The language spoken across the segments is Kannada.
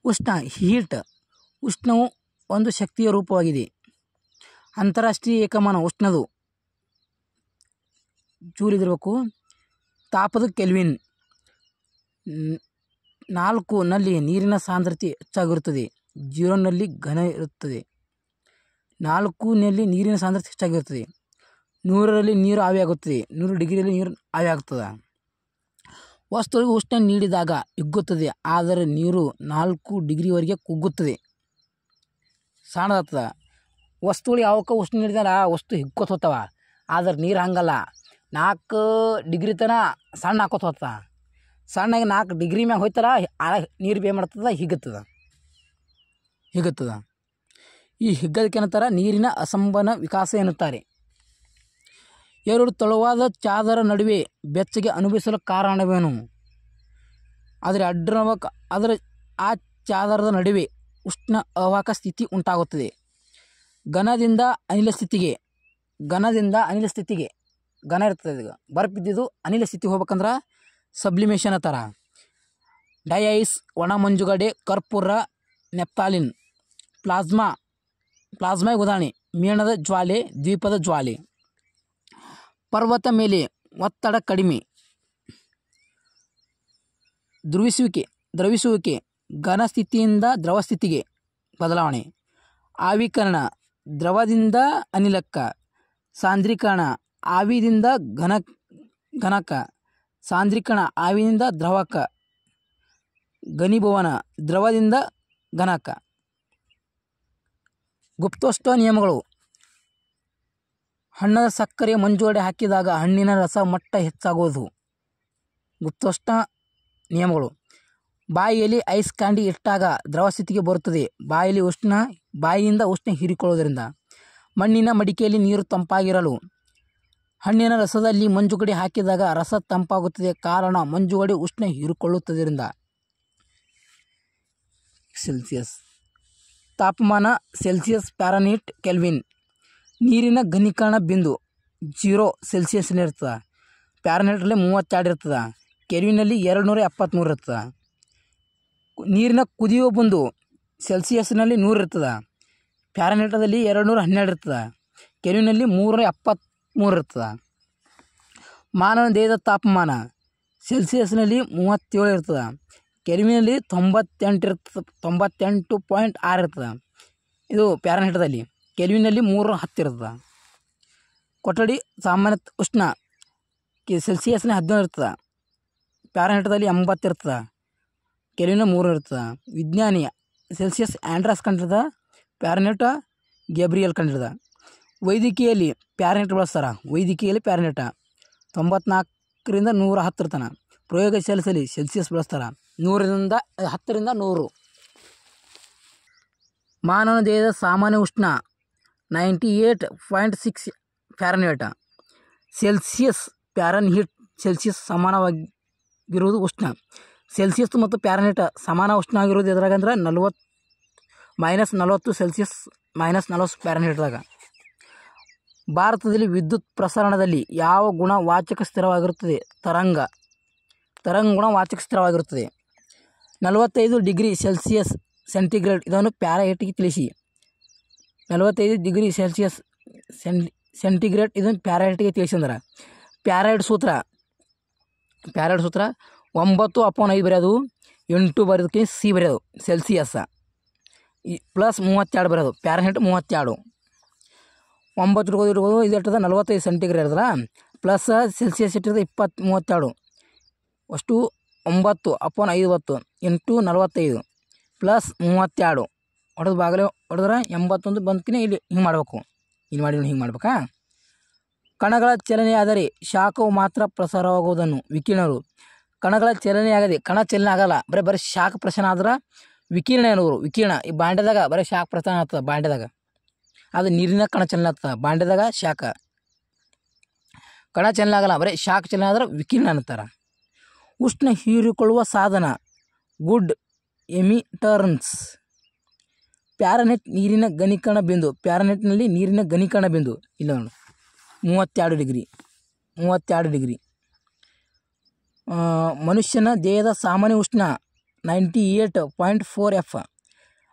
ಉಷ್ಣ ಹೀಟ್ ಉಷ್ಣವು ಒಂದು ಶಕ್ತಿಯ ರೂಪವಾಗಿದೆ. ಅಂತಾರಾಷ್ಟ್ರೀಯ ಏಕಮಾನ ಉಷ್ಣದು ಚೂರಿದಿರಬೇಕು. ತಾಪದ ಕೆಲ್ವಿನ್. 4 ನಲ್ಲಿ ನೀರಿನ ಸಾಂದ್ರತೆ ಹೆಚ್ಚಾಗಿರುತ್ತದೆ. 0 ನಲ್ಲಿ ಘನ ಇರುತ್ತದೆ. 4 ನಲ್ಲಿ ನೀರಿನ ಸಾಂದ್ರತೆ ಹೆಚ್ಚಾಗಿರುತ್ತದೆ. 100ರಲ್ಲಿ ನೀರು ಆವಿಯಾಗುತ್ತದೆ. 100 ಡಿಗ್ರಿಯಲ್ಲಿ ನೀರು ಆವಿಯಾಗುತ್ತದೆ. ವಸ್ತುವಿಗೆ ಉಷ್ಣ ನೀಡಿದಾಗ ಹಿಗ್ಗುತ್ತದೆ, ಆದರೆ ನೀರು 4 ಡಿಗ್ರಿವರೆಗೆ ಕುಗ್ಗುತ್ತದೆ, ಸಣ್ಣದಾಗ್ತದೆ. ವಸ್ತುಗಳು ಯಾವಕ್ಕೆ ಉಷ್ಣ ನೀಡಿದಾಗ ಆ ವಸ್ತು ಹಿಗ್ಕೋತ ಹೋಗ್ತಾವ, ಆದರೆ ನೀರು ಹಂಗಲ್ಲ, 4 ಡಿಗ್ರಿ ತನಕ ಸಣ್ಣ ಹಾಕೋತ ಹೋಗ್ತದೆ. ಸಣ್ಣಗೆ 4 ಡಿಗ್ರಿ ಮ್ಯಾಗ ಹೋಯ್ತಾರ ನೀರು ಬೇ ಮಾಡ್ತದೆ, ಹಿಗ್ಗುತ್ತದೆ. ಈ ಹಿಗ್ಗದಕ್ಕೆ ಏನಂತಾರೆ? ನೀರಿನ ಅಸಂಬನ ವಿಕಾಸ ಎನ್ನುತ್ತಾರೆ. 2 ತೆಳುವಾದ ಚಾದರ ನಡುವೆ ಬೆಚ್ಚಗೆ ಅನುಭವಿಸಲು ಕಾರಣವೇನು? ಅದರ ಆ ಚಾದರದ ನಡುವೆ ಉಷ್ಣ ಅವಾಹಕ ಸ್ಥಿತಿ ಉಂಟಾಗುತ್ತದೆ. ಘನದಿಂದ ಅನಿಲ ಸ್ಥಿತಿಗೆ ಘನ ಇರ್ತದೆ. ಈಗ ಬರ್ಫ್ ಇದ್ದಿದ್ದು ಅನಿಲ ಸ್ಥಿತಿಗೆ ಹೋಗ್ಬೇಕಂದ್ರೆ ಸಬ್ಲಿಮೇಷನ್ ಥರ. ಡೈಐಸ್, ಒಣ ಮಂಜುಗಡ್ಡೆ, ಕರ್ಪೂರ, ನೆಪ್ತಾಲಿನ್. ಪ್ಲಾಸ್ಮಾ ಉದಾಹರಣೆ: ಮೇಣದ ಜ್ವಾಲೆ, ದ್ವೀಪದ ಜ್ವಾಲೆ. ಪರ್ವತ ಮೇಲೆ ಒತ್ತಡ ಕಡಿಮೆ. ದ್ರವಿಸುವಿಕೆ ಘನ ಸ್ಥಿತಿಯಿಂದ ದ್ರವ ಸ್ಥಿತಿಗೆ ಬದಲಾವಣೆ. ಆವಿಕರಣ ದ್ರವದಿಂದ ಅನಿಲಕ್ಕ. ಸಾಂದ್ರೀಕರಣ ಆವಿಯಿಂದ ಘನಕ. ಸಾಂದ್ರೀಕರಣ ಆವಿಯಿಂದ ದ್ರವಕ. ಘನೀಭವನ ದ್ರವದಿಂದ ಘನಕ. ಗುಪ್ತೋಷ್ಣ ನಿಯಮಗಳು: ಹಣ್ಣದ ಸಕ್ಕರೆ ಮಂಜುಗಡ್ಡೆ ಹಾಕಿದಾಗ ಹಣ್ಣಿನ ರಸ ಮಟ್ಟ ಹೆಚ್ಚಾಗುವುದು. ಗುಪ್ತೋಷ್ಣ ನಿಯಮಗಳು: ಬಾಯಿಯಲ್ಲಿ ಐಸ್ ಕ್ಯಾಂಡಿ ಇಟ್ಟಾಗ ದ್ರವ ಸ್ಥಿತಿಗೆ ಬರುತ್ತದೆ, ಬಾಯಿಯಿಂದ ಉಷ್ಣ ಹೀರಿಕೊಳ್ಳುವುದರಿಂದ. ಮಣ್ಣಿನ ಮಡಿಕೆಯಲ್ಲಿ ನೀರು ತಂಪಾಗಿರಲು. ಹಣ್ಣಿನ ರಸದಲ್ಲಿ ಮಂಜುಗಡ್ಡೆ ಹಾಕಿದಾಗ ರಸ ತಂಪಾಗುತ್ತದೆ, ಕಾರಣ ಮಂಜುಗಡ್ಡೆ ಉಷ್ಣ ಹೀರಿಕೊಳ್ಳುವುದರಿಂದ. ಸೆಲ್ಸಿಯಸ್ ತಾಪಮಾನ ಸೆಲ್ಸಿಯಸ್, ಫ್ಯಾರನ್ಹೀಟ್, ಕೆಲ್ವಿನ್. ನೀರಿನ ಘನೀಕರಣ ಬಿಂದು 0 ಸೆಲ್ಸಿಯಸ್ನಲ್ಲಿರ್ತದೆ. ಫ್ಯಾರನ್ಹೀಟ್ರಲ್ಲಿ 32 ಇರ್ತದೆ. ಕೆಲ್ವಿನಲ್ಲಿ 273 ಇರ್ತದೆ. ನೀರಿನ ಕುದಿಯುವ ಬಿಂದು ಸೆಲ್ಸಿಯಸ್ನಲ್ಲಿ 100 ಇರ್ತದೆ. ಫ್ಯಾರನ್ಹೀಟ್ದಲ್ಲಿ 212 ಇರ್ತದೆ. ಕೆಲ್ವಿನಲ್ಲಿ 373 ಇರ್ತದೆ. ಮಾನವ ದೇಹದ ತಾಪಮಾನ ಸೆಲ್ಸಿಯಸ್ನಲ್ಲಿ 37 ಇರ್ತದೆ. ಕೆಲ್ವಿನಲ್ಲಿ 98.6 ಇರ್ತದೆ. ಇದು ಫ್ಯಾರನ್ಹೀಟ್ದಲ್ಲಿ. ಕೆಲ್ವಿನಲ್ಲಿ 310 ಇರ್ತದೆ. ಕೊಠಡಿ ಸಾಮಾನ್ಯ ಉಷ್ಣ ಸೆಲ್ಸಿಯಸ್ನಲ್ಲಿ 17 ಇರ್ತದೆ. ಫ್ಯಾರನ್ಹೀಟ್ದಲ್ಲಿ 80 ಇರ್ತದೆ. ಕೆಲ್ವಿನ 3 ಇರ್ತದೆ. ವಿಜ್ಞಾನಿ ಸೆಲ್ಸಿಯಸ್ ಆಂಡ್ರಾಸ್ ಕಂಡಿಡ್ದ, ಫ್ಯಾರನ್ಹೀಟ್ ಗ್ಯಾಬ್ರಿಯಲ್ ಕಂಡಿಡ್ದ. ವೈದ್ಯಕೀಯಲ್ಲಿ ಫ್ಯಾರನ್ಹೀಟ್ ಬಳಸ್ತಾರೆ. ವೈದ್ಯಕೀಯಲ್ಲಿ ಫ್ಯಾರನ್ಹೀಟ್ 94ರಿಂದ 110 ಇರ್ತಾನೆ. ಪ್ರಯೋಗಶಾಲೆಯಲ್ಲಿ ಸೆಲ್ಸಿಯಸ್ ಬಳಸ್ತಾರೆ. 10ರಿಂದ 100. ಮಾನವ ದೇಹದ ಸಾಮಾನ್ಯ ಉಷ್ಣ 98.6 ಫ್ಯಾರನ್ಹೀಟ್. ಸೆಲ್ಸಿಯಸ್ ಫ್ಯಾರನ್ಹೀಟ್ ಸೆಲ್ಸಿಯಸ್ ಸಮಾನವಾಗಿರುವುದು ಉಷ್ಣ. ಸೆಲ್ಸಿಯಸ್ ಮತ್ತು ಫ್ಯಾರನ್ಹೀಟ್ ಸಮಾನ ಉಷ್ಣ ಆಗಿರೋದು ಎದ್ರಾಗಂದ್ರೆ -40 ಸೆಲ್ಸಿಯಸ್ -40 ಫ್ಯಾರನ್ಹೀಟ್ದಾಗ. ಭಾರತದಲ್ಲಿ ವಿದ್ಯುತ್ ಪ್ರಸರಣದಲ್ಲಿ ಯಾವ ಗುಣ ವಾಚಕ ಸ್ಥಿರವಾಗಿರುತ್ತದೆ? ತರಂಗ ಗುಣ ವಾಚಕ ಸ್ಥಿರವಾಗಿರುತ್ತದೆ. 45 ಡಿಗ್ರಿ ಸೆಲ್ಸಿಯಸ್ ಸೆಂಟಿಗ್ರೇಡ್ ಇದನ್ನು ಫ್ಯಾರನ್ಹೀಟ್ಗೆ ತಿಳಿಸಿ. 45 ಡಿಗ್ರಿ ಸೆಲ್ಸಿಯಸ್ ಸೆಂಟಿಗ್ರೇಡ್ ಇದನ್ನು ಫ್ಯಾರನ್ಹೀಟ್ಗೆ ತಿಳಿಸಿ ಅಂದ್ರೆ ಫ್ಯಾರಡ್ ಸೂತ್ರ 9/5 ಬರೆಯೋದು, 8 ಬರೆಯೋದಕ್ಕೆ ಸಿ ಬರೆಯೋದು. ಸೆಲ್ಸಿಯಸ್ ಪ್ಲಸ್ 32 ಬರೆಯೋದು. ಫ್ಯಾರನ್ಹೀಟ್ 32. 9 ಇಟ್ಕೋದು ಇದು ಇರ್ತದೆ 45 ಸೆಂಟಿಗ್ರೇಡ್ ಇರ್ತದಲ್ಲ, ಪ್ಲಸ್ ಸೆಲ್ಸಿಯಸ್ ಇಟ್ಟಿರ್ತದೆ 32. ಅಷ್ಟು 9/5 8 45 ಪ್ಲಸ್ 32 ಹೊಡೆದು ಬಾಗಲೇ ಹೊಡೆದ್ರೆ 81 ಬಂದ್ಕಿನ ಇಲ್ಲಿ ಹಿಂಗೆ ಮಾಡಬೇಕು. ಹಿಂಗೆ ಮಾಡ್ಬೇಕಾ? ಕಣಗಳ ಚಲನೆಯಾದರೆ ಶಾಖವು ಮಾತ್ರ ಪ್ರಸಾರವಾಗುವುದನ್ನು ವಿಕಿರಣರು. ಕಣಗಳ ಚಲನೆಯಾಗದೆ ಕಣ ಚಲನೆ ಆಗಲ್ಲ, ಬರೀ ಶಾಖ ಪ್ರಸರಣ ಆದ್ರೆ ವಿಕಿರಣ ಎನ್ನುವರು. ವಿಕಿರಣ ಈ ಬಾಂಡೆದಾಗ ಬರೀ ಶಾಖ ಪ್ರಸರಣ ಆಗ್ತದೆ. ಬಾಂಡೆದಾಗ ಅದು ನೀರಿನ ಕಣ ಚಲನೆ ಆಗ್ತದೆ. ಬಾಂಡೆದಾಗ ಶಾಖ ಕಣ ಚಲನೆ ಆಗಲ್ಲ, ಬರೀ ಶಾಖ ಚಲನೆ ಆದ್ರೆ ವಿಕಿರಣ ಅಂತಾರೆ. ಉಷ್ಣ ಹೀರಿಕೊಳ್ಳುವ ಸಾಧನ ಗುಡ್ ಎಮಿಟರ್ಸ್. ಫ್ಯಾರನ್ಹೀಟ್ ನೀರಿನ ಘನೀಕರಣ ಬಿಂದು. ಫ್ಯಾರನ್ಹೀಟ್ನಲ್ಲಿ ನೀರಿನ ಘನೀಕರಣ ಬಿಂದು ಇಲ್ಲ ನೋಡಿ 32 ಡಿಗ್ರಿ. ಮನುಷ್ಯನ ದೇಹದ ಸಾಮಾನ್ಯ ಉಷ್ಣ 98.4 F.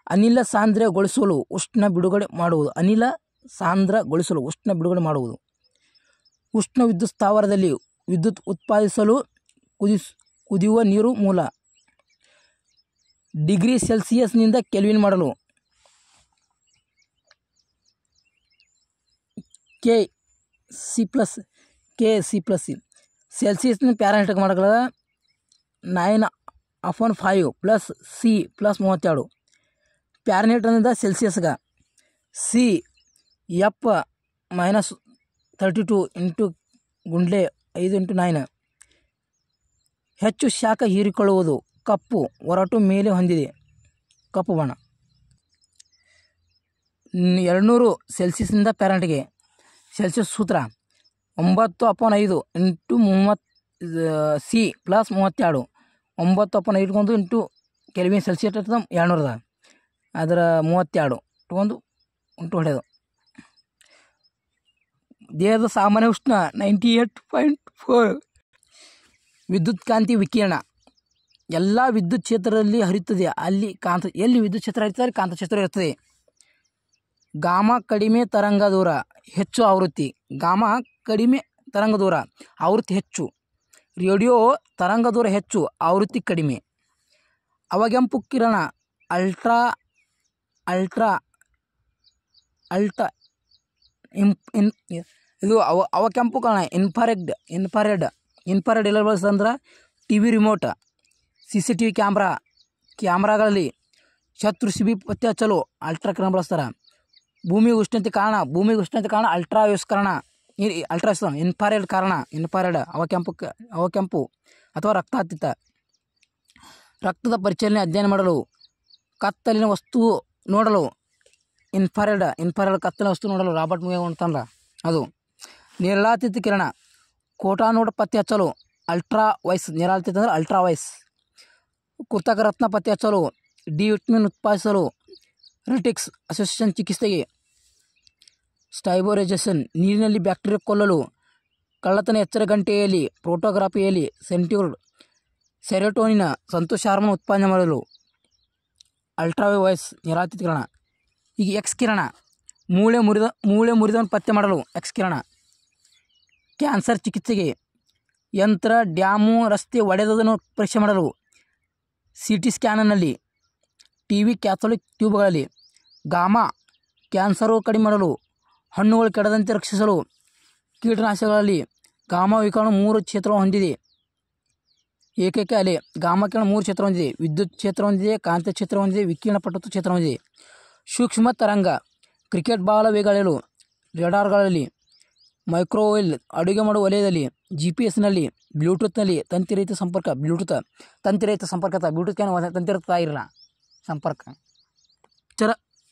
ಅನಿಲ ಸಾಂದ್ರಗೊಳಿಸಲು ಉಷ್ಣ ಬಿಡುಗಡೆ ಮಾಡುವುದು. ಅನಿಲ ಸಾಂದ್ರಗೊಳಿಸಲು ಉಷ್ಣ ಬಿಡುಗಡೆ ಮಾಡುವುದು. ಉಷ್ಣ ವಿದ್ಯುತ್ ಸ್ಥಾವರದಲ್ಲಿ ವಿದ್ಯುತ್ ಉತ್ಪಾದಿಸಲು ಕುದಿಯುವ ನೀರು ಮೂಲ. ಡಿಗ್ರಿ ಸೆಲ್ಸಿಯಸ್ನಿಂದ ಕೆಲ್ವಿನ್ ಮಾಡಲು. ಕೆ ಸಿ ಸೆಲ್ಸಿಯಸ್ನ ಪ್ಯಾರಾಹೀಟ್ಗೆ ಮಾಡಗಳ 9/5 ಪ್ಲಸ್ ಸಿ ಪ್ಲಸ್ 32 ಪ್ಯಾರಾಹೀಟ್ನಿಂದ ಸೆಲ್ಸಿಯಸ್ಗೆ. ಸಿ ಎಫ್ -32 ಇಂಟು ಗುಂಡ್ಲೆ 5/9. ಹೆಚ್ಚು ಶಾಖ ಹೀರಿಕೊಳ್ಳುವುದು. ಕಪ್ಪು ಒರಟು ಮೇಲೆ ಹೊಂದಿದೆ. ಕಪ್ಪು ಬಣ್ಣ. 200 ಸೆಲ್ಸಿಯಸ್ನಿಂದ ಪ್ಯಾರಾಹೀಟ್ಗೆ. ಸೆಲ್ಸಿಯಸ್ ಸೂತ್ರ 9/5 into 30 C plus 32. 9/5 into kelvin Celsius 200 ಅದರ 32 ಒಂದು ಉಂಟು ಹೊಡೆಯೋದು. ದೇಹದ ಸಾಮಾನ್ಯ ಉಷ್ಣ 98.4. ವಿದ್ಯುತ್ ಕಾಂತಿ ವಿಕಿರಣ ಎಲ್ಲ ವಿದ್ಯುತ್ ಕ್ಷೇತ್ರದಲ್ಲಿ ಹರಿಯುತ್ತದೆ. ಎಲ್ಲಿ ವಿದ್ಯುತ್ ಕ್ಷೇತ್ರ ಹರಿಯುತ್ತದೆ ಕಾಂತಕ್ಷೇತ್ರ ಇರುತ್ತದೆ. ಗಾಮ ಕಡಿಮೆ ತರಂಗ ದೂರ ಹೆಚ್ಚು ಆವೃತ್ತಿ. ಗಾಮ ಕಡಿಮೆ ತರಂಗ ದೂರ ಆವೃತ್ತಿ ಹೆಚ್ಚು. ರೇಡಿಯೋ ತರಂಗ ದೂರ ಹೆಚ್ಚು ಆವೃತ್ತಿ ಕಡಿಮೆ. ಅವಗೆಂಪು ಕಿರಣ ಅಲ್ಟ್ರಾ ಇದು ಅವಕೆಂಪು ಕಿರಣ ಇನ್ಫ್ರಾರೆಡ್ ಎಲ್ಲ ಬಳಸ್ತಂದ್ರೆ TV ರಿಮೋಟ್, CCTV ಕ್ಯಾಮ್ರಾಗಳಲ್ಲಿ ಶತ್ರು ಶಿಬಿ ಪತ್ತೆ ಹಚ್ಚಲು ಅಲ್ಟ್ರಾ ಕಿರಣ ಬಳಸ್ತಾರೆ. ಭೂಮಿ ಉಷ್ಣತೆ ಕಾರಣ ಅಲ್ಟ್ರಾವಿಸ್ಕರಣ ಇನ್ಫ್ರಾರೆಡ್ ಅವಕೆಂಪು ಅಥವಾ ರಕ್ತಾತೀತ. ರಕ್ತದ ಪರಿಚಲನೆ ಅಧ್ಯಯನ ಮಾಡಲು. ಕತ್ತಲಿನ ವಸ್ತು ನೋಡಲು ಇನ್ಫ್ರಾರೆಡ್ ಕತ್ತಲಿನ ವಸ್ತು ನೋಡಲು ರಾಬರ್ಟ್ ಮೂವಿ ಅಂತಾನಲ್ಲ ಅದು. ನೇರಳಾತೀತ ಕಿರಣ ಕೋಟಾನೋಡ್ ಪತ್ತೆ ಹಚ್ಚಲು ಅಲ್ಟ್ರಾವೈಸ್. ನೇರಳಾತೀತ ಅಂದರೆ ಅಲ್ಟ್ರಾವೈಸ್. ಕೃತಕ ರತ್ನ ಪತ್ತೆ ಹಚ್ಚಲು. ಡಿ ವಿಟಮಿನ್ ಉತ್ಪಾದಿಸಲು ರೆಟಿಕ್ಸ್ ಅಸೋಸಿಯೇಷನ್ ಚಿಕಿತ್ಸೆಗೆ. ಸ್ಟೈಬೋರೈಸೇಷನ್ ನೀರಿನಲ್ಲಿ ಬ್ಯಾಕ್ಟೀರಿಯಾ ಕೊಲ್ಲಲು. ಕಳ್ಳತನ ಎಚ್ಚರ ಗಂಟೆಯಲ್ಲಿ ಫೋಟೋಗ್ರಫಿಯಲ್ಲಿ ಸೆರೋಟೋನಿನ್ ಸಂತೋಷ ಹಾರ್ಮೋನ್ ಉತ್ಪಾದನೆ ಮಾಡಲು. ಅಲ್ಟ್ರಾವೈಸ್ ನೇರಳಾತೀತ ಕಿರಣ. ಈಗ ಎಕ್ಸ್ ಕಿರಣ ಮೂಳೆ ಮುರಿದವನ್ನು ಪತ್ತೆ ಮಾಡಲು ಎಕ್ಸ್ ಕಿರಣ. ಕ್ಯಾನ್ಸರ್ ಚಿಕಿತ್ಸೆಗೆ. ಯಂತ್ರ ಡ್ಯಾಮು ರಸ್ತೆ ಒಡೆದದನ್ನು ಪರೀಕ್ಷೆ ಮಾಡಲು CT ಸ್ಕ್ಯಾನರ್ನಲ್ಲಿ. TV ಕ್ಯಾಥೋಲಿಕ್ ಟ್ಯೂಬ್ಗಳಲ್ಲಿ. ಗಾಮಾ ಕ್ಯಾನ್ಸರು ಕಡಿಮೆ ಮಾಡಲು. ಹಣ್ಣುಗಳು ಕೆಡದಂತೆ ರಕ್ಷಿಸಲು ಕೀಟನಾಶಕಗಳಲ್ಲಿ. ಗಾಮಾ ವಿಕಿರಣ 3 ಕ್ಷೇತ್ರ ಹೊಂದಿದೆ. ಏಕೈಕ ಅಲೆ. ಗಾಮಾ ಕಿರಣ 3 ಕ್ಷೇತ್ರ ಹೊಂದಿದೆ. ವಿದ್ಯುತ್ ಕ್ಷೇತ್ರ ಹೊಂದಿದೆ, ಕಾಂತ ಕ್ಷೇತ್ರ ಹೊಂದಿದೆ, ವಿಕಿರಣ ಪಟುತ್ವ ಕ್ಷೇತ್ರ ಹೊಂದಿದೆ. ಸೂಕ್ಷ್ಮ ತರಂಗ ಕ್ರಿಕೆಟ್ ಬಾಲ ವೇಗ ಅಳೆಯಲು ರೇಡಾರ್ಗಳಲ್ಲಿ. ಮೈಕ್ರೋವೇವ್ ಅಡುಗೆ ಮಾಡುವ ವಲಯದಲ್ಲಿ. GPS-ನಲ್ಲಿ. ಬ್ಲೂಟೂತ್ನಲ್ಲಿ ತಂತಿರಹಿತ ಸಂಪರ್ಕ. ತಂತಿರಹಿತ ತಂತಿರಹಿತ ಇರಲ್ಲ ಸಂಪರ್ಕ.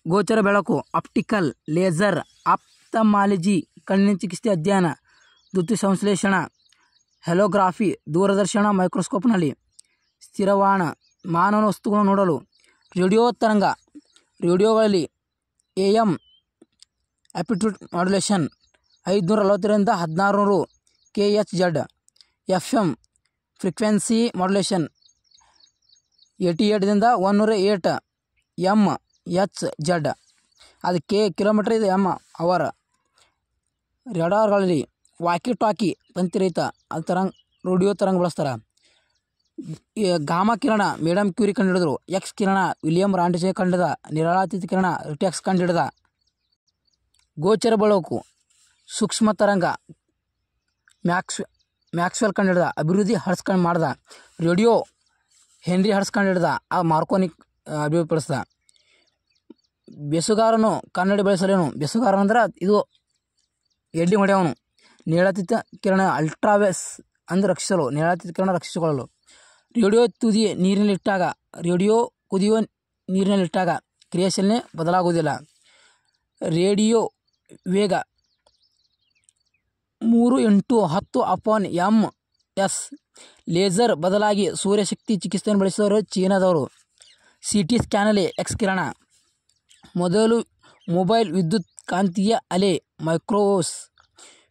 ಗೋಚರ ಬೆಳಕು. Optical laser. ಆಪ್ತಮಾಲಜಿ ಕಣ್ಣಿನ ಚಿಕಿತ್ಸೆ ಅಧ್ಯಯನ. ದ್ಯುತಿ ಸಂಶ್ಲೇಷಣ. ಹೆಲೋಗ್ರಾಫಿ ದೂರದರ್ಶನ ಮೈಕ್ರೋಸ್ಕೋಪ್ನಲ್ಲಿ. ಸ್ಥಿರವಾಣ ಮಾನವ ವಸ್ತುಗಳನ್ನು ನೋಡಲು. ರೇಡಿಯೋ ತರಂಗ ರೇಡಿಯೋಗಳಲ್ಲಿ. AM aptitude modulation 540 1600 kHz. FM frequency modulation 88 108 MHz. ಅದು ಕಿಲೋಮೀಟರ್ ಇದೆ, ಅವರ್. ರೇಡಾರ್ಗಳಲ್ಲಿ ವಾಕಿ ಟಾಕಿ ತಂತಿರಹಿತ ಅದು ರೇಡಿಯೋ ತರಂಗ ಬಳಸ್ತಾರೆ. ಗಾಮಾ ಕಿರಣ ಮೇಡಮ್ ಕ್ಯೂರಿ ಕಂಡುಹಿಡಿದ್ರು. ಎಕ್ಸ್ ಕಿರಣ ವಿಲಿಯಂ ರಾಂಟಿಸೆ ಕಂಡಿದ. ನೇರಳಾತೀತ ಕಿರಣ ರಿಟೆಕ್ಸ್ ಕಂಡುಹಿಡಿದ. ಗೋಚರ ಬೆಳಕು ಸೂಕ್ಷ್ಮ ತರಂಗ ಮ್ಯಾಕ್ಸ್ವೆಲ್ ಕಂಡುಹಿಡಿದ. ಅಭಿವೃದ್ಧಿ ಹರ್ಟ್ಸ್ ಮಾಡ್ದ. ರೇಡಿಯೋ ಹೆನ್ರಿ ಹರ್ಟ್ಸ್ ಕಂಡುಹಿಡಿದ. ಆ ಮಾರ್ಕೋನಿಕ್ ಅಭಿವೃದ್ಧಿಪಡಿಸ್ದ. ಬೆಸುಗಾರನು ಕನ್ನಡಿ ಬಳಸಲೇನು. ಬೆಸುಗಾರ ಅಂದ್ರೆ ಇದು ಎಡ್ಡಿ ಹೊಡೆಯವನು. ನೇರಳಾತೀತ ಕಿರಣ ಅಲ್ಟ್ರಾವೇಸ್ ಅಂದರೆ ರಕ್ಷಿಸಲು. ನೇರಳಾತೀತ ಕಿರಣ ರಕ್ಷಿಸಿಕೊಳ್ಳಲು. ರೇಡಿಯೋ ಕುದಿಯುವ ನೀರಿನಲ್ಲಿಟ್ಟಾಗ ಕ್ರಿಯಾಶೀಲನೆ ಬದಲಾಗುವುದಿಲ್ಲ. ರೇಡಿಯೋ ವೇಗ 3x10/ms. ಲೇಸರ್ ಬದಲಾಗಿ ಸೂರ್ಯಶಕ್ತಿ ಚಿಕಿತ್ಸೆಯನ್ನು ಬಳಸಿದವರು ಚೀನಾದವರು. CT ಸ್ಕ್ಯಾನಲ್ಲಿ ಎಕ್ಸ್ ಕಿರಣ. ಮೊಬೈಲ್ ವಿದ್ಯುತ್ ಕಾಂತೀಯ ಅಲೆ ಮೈಕ್ರೋವೇವ್ಸ್.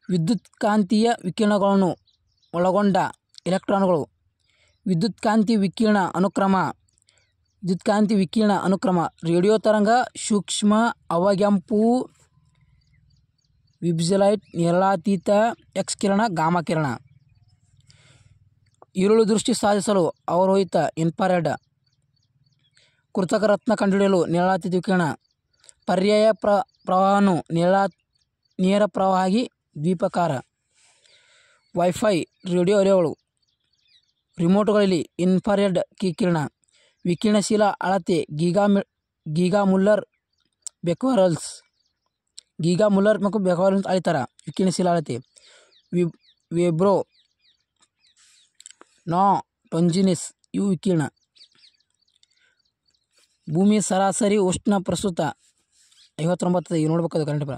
ವಿದ್ಯುತ್ ಕಾಂತೀಯ ವಿಕಿರಣಗಳನ್ನು ಒಳಗೊಂಡ ಎಲೆಕ್ಟ್ರಾನ್ಗಳು. ವಿದ್ಯುತ್ ಕಾಂತಿ ವಿಕಿರಣ ಅನುಕ್ರಮ ವಿದ್ಯುತ್ಕಾಂತಿ ವಿಕಿರಣ ಅನುಕ್ರಮ ರೇಡಿಯೋ ತರಂಗ, ಸೂಕ್ಷ್ಮ ಅವಗೆಂಪು, ವಿಬ್ಜಿಲೈಟ್, ನೇರಳಾತೀತ, ಎಕ್ಸ್ ಕಿರಣ, ಗಾಮಾ ಕಿರಣ. ಈರುಳು ದೃಷ್ಟಿ ಸಾಧಿಸಲು ಅವರೋಹಿತ ಇನ್ಫ್ರಾರೆಡ್. ಕೃತಕ ರತ್ನ ಕಂಡುಹಿಡಿಯಲು ನೇರಳಾತೀತ ವಿಕಿರಣ. ಪರ್ಯಾಯ ಪ್ರವಾಹವನ್ನು ನೇರ ಪ್ರವಾಹಿ ದ್ವೀಪಾಕಾರ. ವೈಫೈ, ರೇಡಿಯೋ ಅಲೆಗಳು. ರಿಮೋಟುಗಳಲ್ಲಿ ಇನ್ಫ್ರಾರೆಡ್ ಕಿರಣ. ವಿಕಿರಣಶೀಲ ಅಳತೆ ಗೀಗಾಮುಲ್ಲರ್ ಬೆಕ್ವೆರೆಲ್ಸ್. ಗೀಗಾಮುಲ್ಲರ್ ಮತ್ತು ಬೆಕ್ವೆರೆಲ್ಸ್ ಅಳಿತಾರ ವಿಕಿರಣಶೀಲ ಅಳತೆ. ವೆಬ್ರೋ, ಟೊಂಜಿನಿಸ್ ಇವು ವಿಕಿರಣ. ಭೂಮಿ ಸರಾಸರಿ ಉಷ್ಣ ಪ್ರಸ್ತುತ 59. ಇವು ನೋಡ್ಬೇಕಾದ ಕರೆಂಟ್ ಬರ.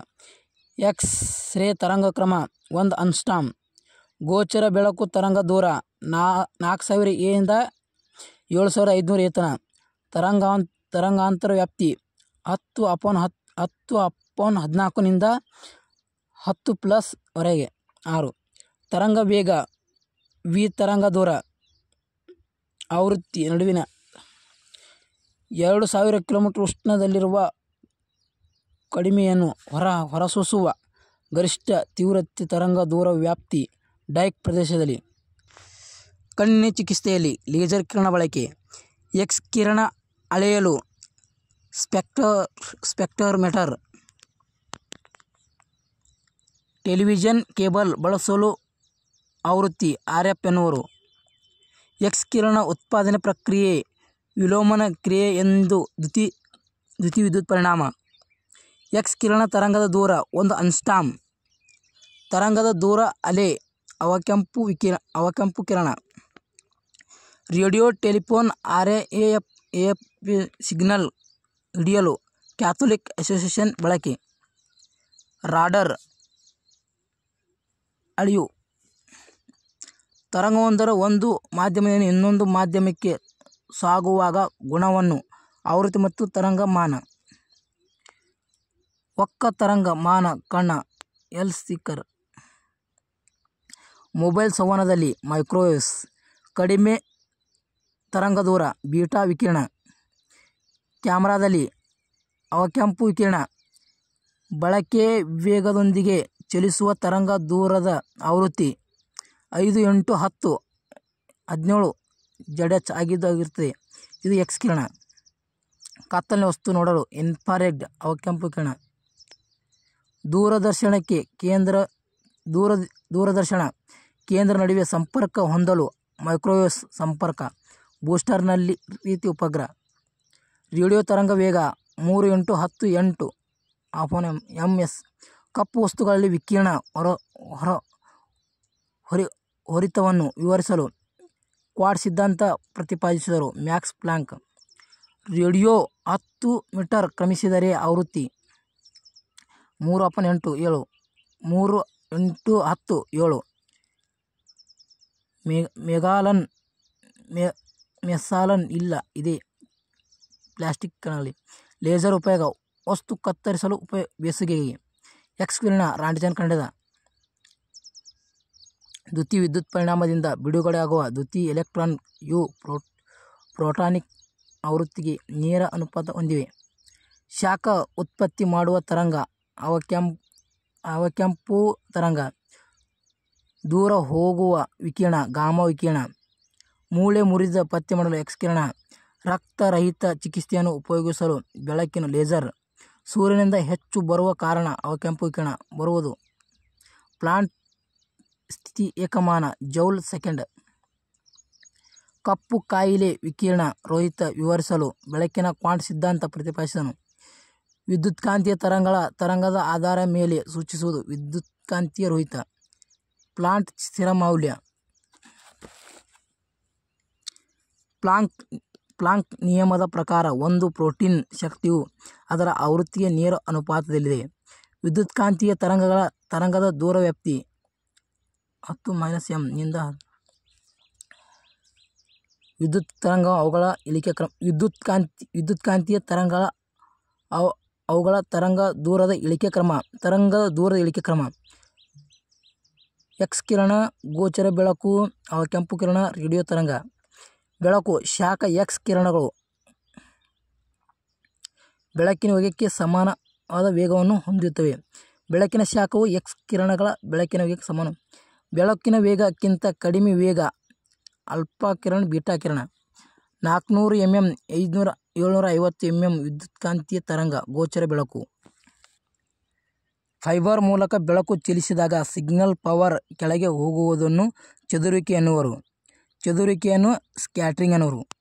ಎಕ್ಸ್ ರೇ ತರಂಗ ಕ್ರಮ 1 ಆಂಗ್ಸ್ಟ್ರಾಮ್. ಗೋಚರ ಬೆಳಕು ತರಂಗ ದೂರ 4000 ಎ ಇಂದ 7500 ಎ ತನ. ತರಂಗಾಂತರ ವ್ಯಾಪ್ತಿ 10/14 ನಿಂದ 10+ ವರೆಗೆ 6. ತರಂಗ ವೇಗ ವಿ. ತರಂಗ ದೂರ ಆವೃತ್ತಿ ನಡುವಿನ 2000 ಕಿಲೋಮೀಟರ್. ಉಷ್ಣದಲ್ಲಿರುವ ಕಡಿಮೆಯನ್ನು ಹೊರಸೂಸುವ ಗರಿಷ್ಠ ತೀವ್ರತೆ. ತರಂಗ ದೂರ ವ್ಯಾಪ್ತಿ ಡೈಕ್ ಪ್ರದೇಶದಲ್ಲಿ. ಕಣ್ಣಿನ ಚಿಕಿತ್ಸೆಯಲ್ಲಿ ಲೇಸರ್ ಕಿರಣ ಬಳಕೆ. ಎಕ್ಸ್ ಕಿರಣ ಅಳೆಯಲು ಸ್ಪೆಕ್ಟ್ರೋಮೀಟರ್. ಟೆಲಿವಿಷನ್ ಕೇಬಲ್ ಬಳಸಲು ಆವೃತ್ತಿ RF ಎನ್ನುವರು. ಎಕ್ಸ್ ಕಿರಣ ಉತ್ಪಾದನೆ ಪ್ರಕ್ರಿಯೆ ವಿಲೋಮನ ಕ್ರಿಯೆ ಎಂದು ದ್ಯುತಿವಿದ್ಯುತ್ ಪರಿಣಾಮ. ಎಕ್ಸ್ ಕಿರಣ ತರಂಗದ ದೂರ 1 ಆಂಗ್ಸ್ಟ್ರಾಮ್. ತರಂಗದ ದೂರ ಅಲೆ ಅವಕೆಂಪು ಕಿರಣ. ರೇಡಿಯೋ, ಟೆಲಿಫೋನ್, AF ಸಿಗ್ನಲ್ ಹಿಡಿಯಲು ಕ್ಯಾಥೋಲಿಕ್ ಅಸೋಸಿಯೇಷನ್ ಬಳಕೆ. ರಾಡರ್ ಅಳಿವು. ತರಂಗವೊಂದರ ಒಂದು ಮಾಧ್ಯಮದಿಂದ ಇನ್ನೊಂದು ಮಾಧ್ಯಮಕ್ಕೆ ಸಾಗುವಾಗ ಗುಣವನ್ನು ಆವೃತ್ತಿ ಮತ್ತು ತರಂಗಮಾನ. ಒಕ್ಕ ತರಂಗ ಮಾನ ಕಣ ಎಲ್ ಸ್ಪೀಕರ್. ಮೊಬೈಲ್ ಸಂವಹನದಲ್ಲಿ ಮೈಕ್ರೋವೇವ್ಸ್. ಕಡಿಮೆ ತರಂಗ ದೂರ ಬೀಟಾ ವಿಕಿರಣ. ಕ್ಯಾಮರಾದಲ್ಲಿ ಅವಕೆಂಪು ವಿಕಿರಣ. ಬಳಕೆ ವೇಗದೊಂದಿಗೆ ಚಲಿಸುವ ತರಂಗ ದೂರದ ಆವೃತ್ತಿ 5, 8, 10, 17 ZHz ಆಗಿರುತ್ತದೆ. ಇದು ಎಕ್ಸ್ ಕಿರಣ. ಕತ್ತಲಿನ ವಸ್ತು ನೋಡಲು ಇನ್ಫ್ರಾರೆಡ್ ಅವಕೆಂಪು ಕಿರಣ. ದೂರದರ್ಶನ ಕೇಂದ್ರ ನಡುವೆ ಸಂಪರ್ಕ ಹೊಂದಲು ಮೈಕ್ರೋವೇವ್ಸ್ ಸಂಪರ್ಕ. ಬೂಸ್ಟರ್ನಲ್ಲಿ ರೀತಿ ಉಪಗ್ರಹ. ರೇಡಿಯೋ ತರಂಗ ವೇಗ 3 × 10 8 ms. ಕಪ್ಪು ವಸ್ತುಗಳಲ್ಲಿ ವಿಕಿರಣ ಹೊರಿತವನ್ನು ವಿವರಿಸಲು ಕ್ವಾಡ್ ಸಿದ್ಧಾಂತ ಪ್ರತಿಪಾದಿಸಿದರು ಮ್ಯಾಕ್ಸ್ ಪ್ಲಾಂಕ್. ರೇಡಿಯೋ 10 ಮೀಟರ್ ಕ್ರಮಿಸಿದರೆ ಆವೃತ್ತಿ 3/8 7 3 × 10 7. ಮೆಸಾಲನ್ ಇಲ್ಲ ಇದೆ ಪ್ಲಾಸ್ಟಿಕ್ ಕಣಗಳಲ್ಲಿ. ಲೇಸರ್ ಉಪಯೋಗ ವಸ್ತು ಕತ್ತರಿಸಲು ಬೇಸಿಗೆಗೆ. ಎಕ್ಸ್ ಕಿರಣ ರಾಂಟ್ಜನ್ ಕಂಡಿದ. ದ್ಯುತಿವಿದ್ಯುತ್ ಪರಿಣಾಮದಿಂದ ಬಿಡುಗಡೆಯಾಗುವ ದ್ಯುತಿ ಎಲೆಕ್ಟ್ರಾನ್ ಇವು ಪ್ರೋಟಾನಿಕ್ ಆವೃತ್ತಿಗೆ ನೇರ ಅನುಪಾತ ಹೊಂದಿವೆ. ಶಾಖ ಉತ್ಪತ್ತಿ ಮಾಡುವ ತರಂಗ ಅವಕೆಂಪು ತರಂಗ. ದೂರ ಹೋಗುವ ವಿಕಿರಣ ಗಾಮಾ ವಿಕಿರಣ. ಮೂಳೆ ಮುರಿದ ಪತ್ತೆ ಮಾಡಲು ಎಕ್ಸ್ ಕಿರಣ. ರಕ್ತರಹಿತ ಚಿಕಿತ್ಸೆಯನ್ನು ಉಪಯೋಗಿಸಲು ಬೆಳಕಿನ ಲೇಸರ್. ಸೂರ್ಯನಿಂದ ಹೆಚ್ಚು ಬರುವ ಕಾರಣ ಅವಕೆಂಪು ವಿಕಿರಣ ಬರುವುದು. ಪ್ಲಾಂಟ್ ಸ್ಥಿತಿ ಏಕಮಾನ ಜೌಲ್ ಸೆಕೆಂಡ್. ಕಪ್ಪು ಕಾಯಿಲೆ ವಿಕಿರಣ ರೋಹಿತ ವಿವರಿಸಲು ಬೆಳಕಿನ ಕ್ವಾಂಟ್ ಸಿದ್ಧಾಂತ ಪ್ರತಿಪಾದಿಸಿದನು. ವಿದ್ಯುತ್ಕಾಂತೀಯ ತರಂಗದ ಆಧಾರ ಮೇಲೆ ಸೂಚಿಸುವುದು ವಿದ್ಯುತ್ಕಾಂತೀಯ ರೋಹಿತ. ಪ್ಲಾಂಟ್ ಸ್ಥಿರ ಮೌಲ್ಯ. ಪ್ಲಾಂಕ್ ನಿಯಮದ ಪ್ರಕಾರ ಒಂದು ಪ್ರೋಟೀನ್ ಶಕ್ತಿಯು ಅದರ ಆವೃತ್ತಿಗೆ ನೇರ ಅನುಪಾತದಲ್ಲಿದೆ. ವಿದ್ಯುತ್ಕಾಂತೀಯ ತರಂಗದ ದೂರ ವ್ಯಾಪ್ತಿ 10 - m ನಿಂದ. ವಿದ್ಯುತ್ ತರಂಗ ಅವುಗಳ ಇಳಿಕೆ ಕ್ರಮ. ವಿದ್ಯುತ್ಕಾಂತೀಯ ತರಂಗಗಳ ಅವುಗಳ ತರಂಗದ ದೂರದ ಇಳಿಕೆ ಕ್ರಮ. ಎಕ್ಸ್ ಕಿರಣ, ಗೋಚರ ಬೆಳಕು, ಅವಕೆಂಪು ಕಿರಣ, ರೇಡಿಯೋ ತರಂಗ. ಬೆಳಕು ಶಾಖ ಎಕ್ಸ್ ಕಿರಣಗಳು ಬೆಳಕಿನ ವೇಗಕ್ಕೆ ಸಮಾನವಾದ ವೇಗವನ್ನು ಹೊಂದಿರುತ್ತವೆ. ಬೆಳಕಿನ ಶಾಖವು ಎಕ್ಸ್ ಕಿರಣಗಳ ಬೆಳಕಿನ ವೇಗಕ್ಕೆ ಸಮಾನ. ಬೆಳಕಿನ ವೇಗಕ್ಕಿಂತ ಕಡಿಮೆ ವೇಗ ಆಲ್ಫಾ ಕಿರಣ, ಬೀಟಾ ಕಿರಣ. 400 mm 750 mm ವಿದ್ಯುತ್ಕಾಂತೀಯ ತರಂಗ ಗೋಚರ ಬೆಳಕು. ಫೈಬರ್ ಮೂಲಕ ಬೆಳಕು ಚಲಿಸಿದಾಗ ಸಿಗ್ನಲ್ ಪವರ್ ಕೆಳಗೆ ಹೋಗುವುದನ್ನು ಚದುರುವಿಕೆ ಎನ್ನುವರು. ಚದುರುವಿಕೆಯನ್ನು ಸ್ಕ್ಯಾಟರಿಂಗ್ ಎನ್ನುವರು.